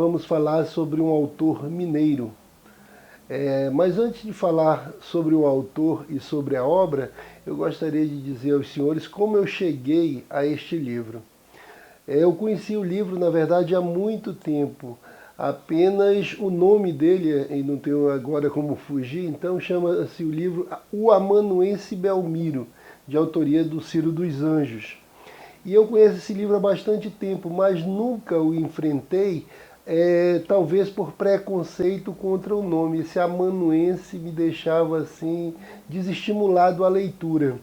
vamos falar sobre um autor mineiro. Mas antes de falar sobre o autor e sobre a obra, eu gostaria de dizer aos senhores como eu cheguei a este livro. Eu conheci o livro, na verdade, há muito tempo. Apenas o nome dele, e não tenho agora como fugir, então chama-se o livro O Amanuense Belmiro, de autoria do Ciro dos Anjos. E eu conheço esse livro há bastante tempo, mas nunca o enfrentei, talvez por preconceito contra o nome. Esse amanuense me deixava assim desestimulado à leitura.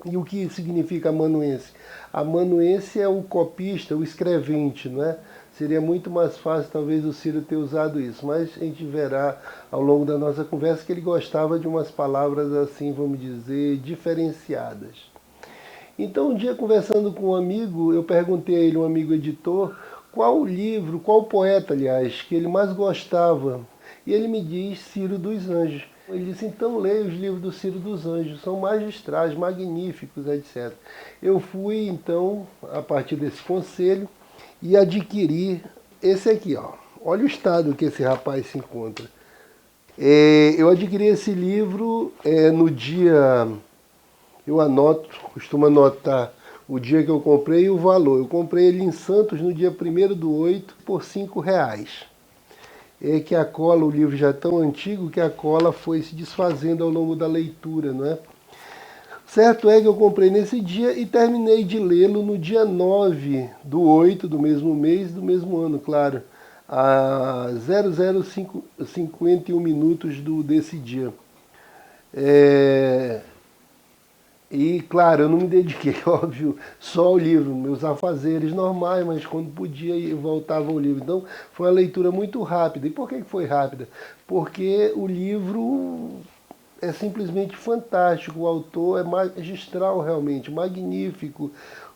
E o que significa amanuense? Amanuense é o copista, o escrevente, não é? Seria muito mais fácil talvez o Ciro ter usado isso, mas a gente verá ao longo da nossa conversa que ele gostava de umas palavras assim, vamos dizer, diferenciadas. Então, um dia, conversando com um amigo, eu perguntei a ele, um amigo editor, qual livro, qual poeta, aliás, que ele mais gostava. E ele me diz Ciro dos Anjos. Ele disse, então leia os livros do Ciro dos Anjos, são magistrais, magníficos, etc. Eu fui, então, a partir desse conselho, e adquiri esse aqui, ó. Olha o estado que esse rapaz se encontra. Eu adquiri esse livro no dia... Eu costumo anotar o dia que eu comprei e o valor. Eu comprei ele em Santos no dia 1º/8 por R$5. É que a cola, o livro já é tão antigo que a cola foi se desfazendo ao longo da leitura, não é? Certo é que eu comprei nesse dia e terminei de lê-lo no dia 9/8 do mesmo mês, do mesmo ano, claro, a 00:51 desse dia. E, claro, eu não me dediquei, óbvio, só ao livro, meus afazeres normais, mas quando podia eu voltava ao livro. Então, foi uma leitura muito rápida. E por que foi rápida? Porque o livro é simplesmente fantástico, o autor é magistral realmente, magnífico.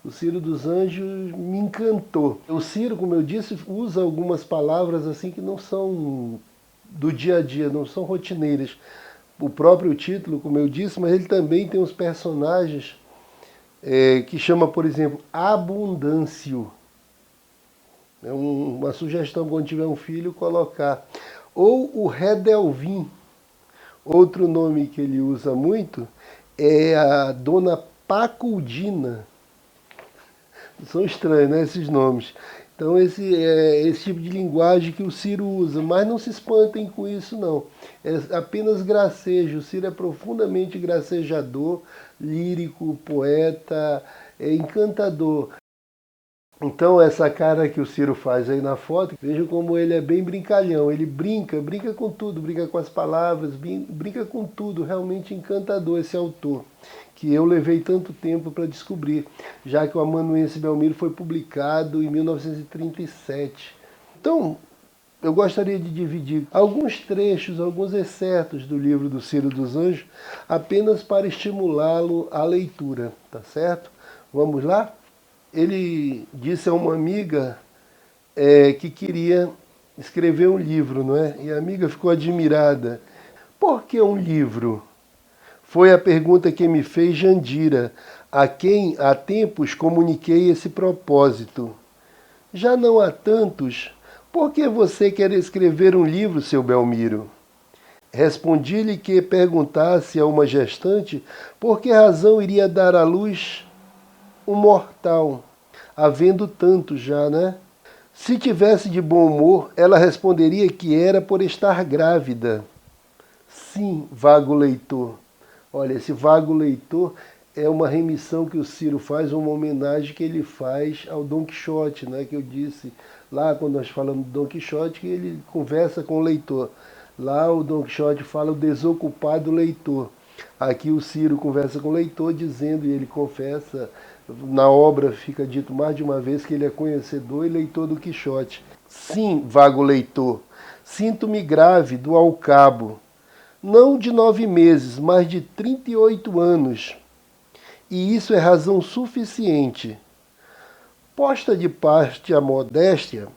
O Ciro dos Anjos me encantou. O Ciro, como eu disse, usa algumas palavras assim que não são do dia a dia, não são rotineiras. O próprio título, como eu disse, mas ele também tem uns personagens que chama, por exemplo, Abundâncio. É uma sugestão quando tiver um filho colocar. Ou o Redelvim. Outro nome que ele usa muito é a Dona Paculdina. São estranhos, né, esses nomes. Então esse é esse tipo de linguagem que o Ciro usa, mas não se espantem com isso não. É apenas gracejo. O Ciro é profundamente gracejador, lírico, poeta, encantador. Então essa cara que o Ciro faz aí na foto, vejam como ele é bem brincalhão. Ele brinca com tudo, brinca com as palavras, brinca com tudo. Realmente encantador esse autor, que eu levei tanto tempo para descobrir, já que o Amanuense Belmiro foi publicado em 1937. Então, eu gostaria de dividir alguns trechos, alguns excertos do livro do Ciro dos Anjos, apenas para estimulá-lo à leitura, tá certo? Vamos lá? Ele disse a uma amiga que queria escrever um livro, não é? E a amiga ficou admirada. Por que um livro? Foi a pergunta que me fez Jandira, a quem há tempos comuniquei esse propósito. Já não há tantos, por que você quer escrever um livro, seu Belmiro? Respondi-lhe que perguntasse a uma gestante por que razão iria dar à luz um mortal, havendo tanto já, né? Se tivesse de bom humor, ela responderia que era por estar grávida. Sim, vago leitor. Olha, esse vago leitor é uma remissão que o Ciro faz, uma homenagem que ele faz ao Dom Quixote, né? Que eu disse lá quando nós falamos do Dom Quixote, que ele conversa com o leitor. Lá o Dom Quixote fala o desocupado leitor. Aqui o Ciro conversa com o leitor dizendo, e ele confessa, na obra fica dito mais de uma vez que ele é conhecedor e leitor do Quixote. Sim, vago leitor, sinto-me grávido ao cabo, não de 9 meses, mas de 38 anos. E isso é razão suficiente. Posta de parte a modéstia,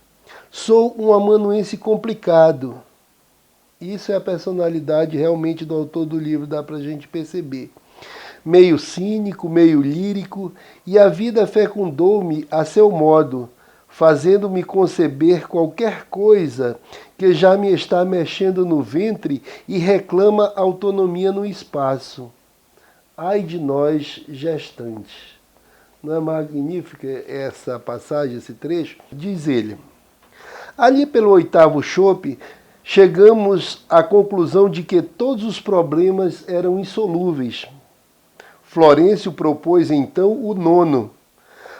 sou um amanuense complicado. Isso é a personalidade realmente do autor do livro, dá pra gente perceber. Meio cínico, meio lírico, e a vida fecundou-me a seu modo. fazendo-me conceber qualquer coisa que já me está mexendo no ventre e reclama autonomia no espaço. Ai de nós, gestantes. Não é magnífica essa passagem, esse trecho? Diz ele: ali pelo 8º chope, chegamos à conclusão de que todos os problemas eram insolúveis. Florencio propôs então o 9º,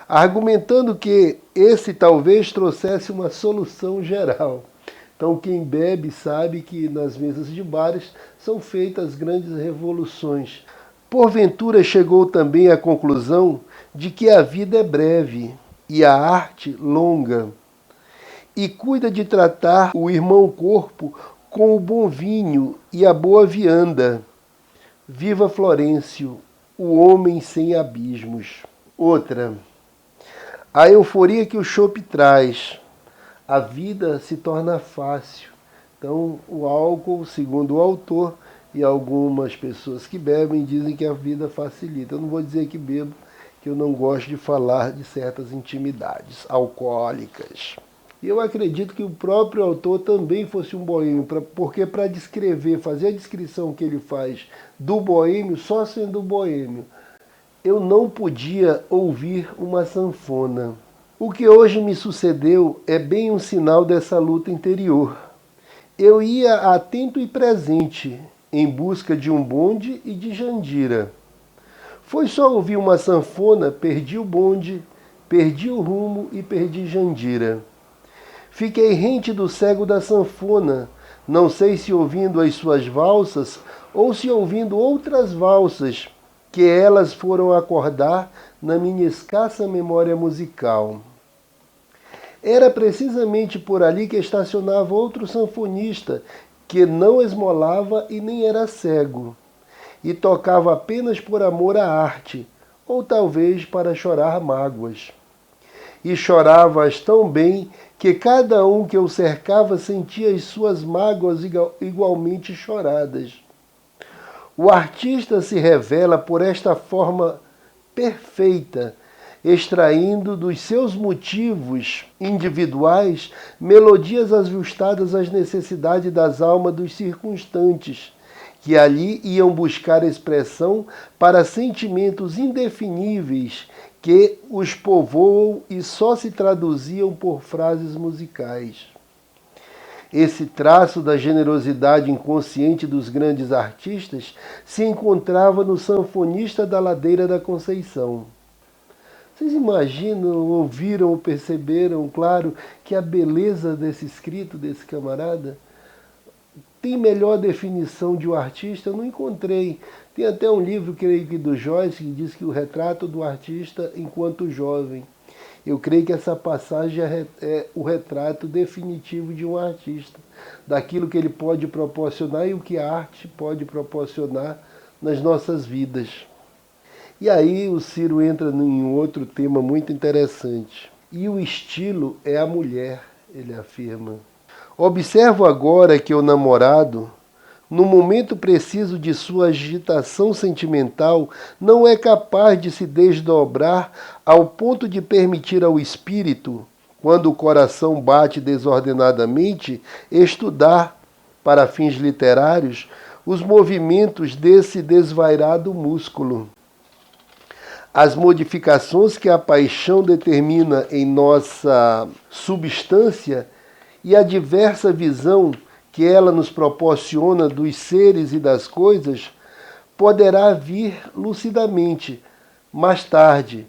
argumentando que esse talvez trouxesse uma solução geral. Então quem bebe sabe que nas mesas de bares são feitas grandes revoluções. Porventura chegou também à conclusão de que a vida é breve e a arte longa, e cuida de tratar o irmão corpo com o bom vinho e a boa vianda. Viva Florencio, o homem sem abismos. Outra, a euforia que o chope traz. A vida se torna fácil. Então, o álcool, segundo o autor, e algumas pessoas que bebem dizem que a vida facilita. Eu não vou dizer que bebo, que eu não gosto de falar de certas intimidades alcoólicas. E eu acredito que o próprio autor também fosse um boêmio, porque para descrever, fazer a descrição que ele faz do boêmio, só sendo boêmio, eu não podia ouvir uma sanfona. O que hoje me sucedeu é bem um sinal dessa luta interior. Eu ia atento e presente, em busca de um bonde e de Jandira. Foi só ouvir uma sanfona, perdi o bonde, perdi o rumo e perdi Jandira. Fiquei rente do cego da sanfona, não sei se ouvindo as suas valsas ou se ouvindo outras valsas, que elas foram acordar na minha escassa memória musical. Era precisamente por ali que estacionava outro sanfonista, que não esmolava e nem era cego, e tocava apenas por amor à arte, ou talvez para chorar mágoas. E chorava-as tão bem que cada um que o cercava sentia as suas mágoas igualmente choradas. O artista se revela por esta forma perfeita, extraindo dos seus motivos individuais melodias ajustadas às necessidades das almas dos circunstantes, que ali iam buscar expressão para sentimentos indefiníveis que os povoam e só se traduziam por frases musicais. Esse traço da generosidade inconsciente dos grandes artistas se encontrava no sanfonista da Ladeira da Conceição. Vocês imaginam, ouviram ou perceberam, claro, que a beleza desse escrito desse camarada tem melhor definição de um artista? Eu não encontrei. Tem até um livro, creio que do Joyce, que diz que o retrato do artista enquanto jovem. Eu creio que essa passagem é o retrato definitivo de um artista, daquilo que ele pode proporcionar e o que a arte pode proporcionar nas nossas vidas. E aí o Ciro entra em outro tema muito interessante. E o estilo é a mulher, ele afirma. Observo agora que o namorado, no momento preciso de sua agitação sentimental, não é capaz de se desdobrar ao ponto de permitir ao espírito, quando o coração bate desordenadamente, estudar, para fins literários, os movimentos desse desvairado músculo. As modificações que a paixão determina em nossa substância e a diversa visão que ela nos proporciona dos seres e das coisas, poderá vir lucidamente, mais tarde,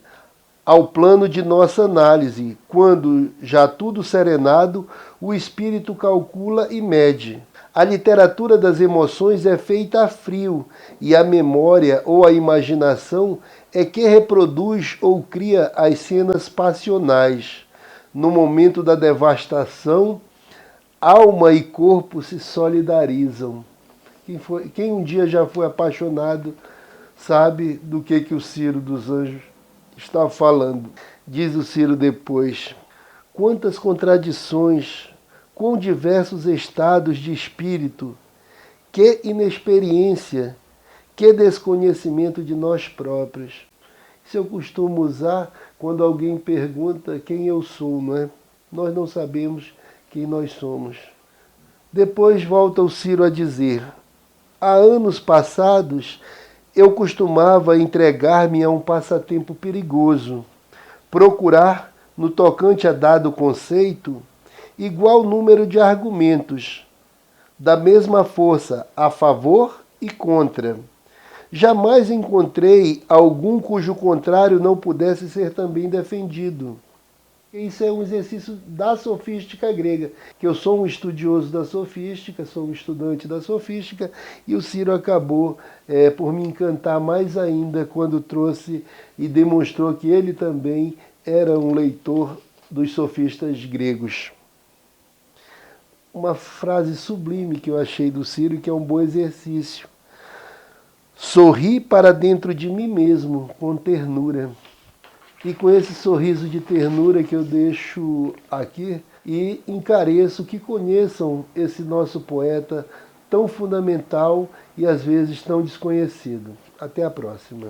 ao plano de nossa análise, quando, já tudo serenado, o espírito calcula e mede. A literatura das emoções é feita a frio, e a memória ou a imaginação é que reproduz ou cria as cenas passionais. No momento da devastação, alma e corpo se solidarizam. Quem um dia já foi apaixonado sabe do que o Ciro dos Anjos está falando. Diz o Ciro depois: quantas contradições, quão diversos estados de espírito, que inexperiência, que desconhecimento de nós próprios. Isso eu costumo usar quando alguém pergunta quem eu sou, não é? nós não sabemos quem nós somos. Depois volta o Ciro a dizer: há anos passados eu costumava entregar-me a um passatempo perigoso, procurar, no tocante a dado conceito, igual número de argumentos, da mesma força a favor e contra. Jamais encontrei algum cujo contrário não pudesse ser também defendido. Isso é um exercício da sofística grega, que eu sou um estudioso da sofística, sou um estudante da sofística, e o Ciro acabou por me encantar mais ainda quando trouxe e demonstrou que ele também era um leitor dos sofistas gregos. Uma frase sublime que eu achei do Ciro, que é um bom exercício. Sorri para dentro de mim mesmo, com ternura. E com esse sorriso de ternura que eu deixo aqui, e encareço que conheçam esse nosso poeta tão fundamental e às vezes tão desconhecido. Até a próxima.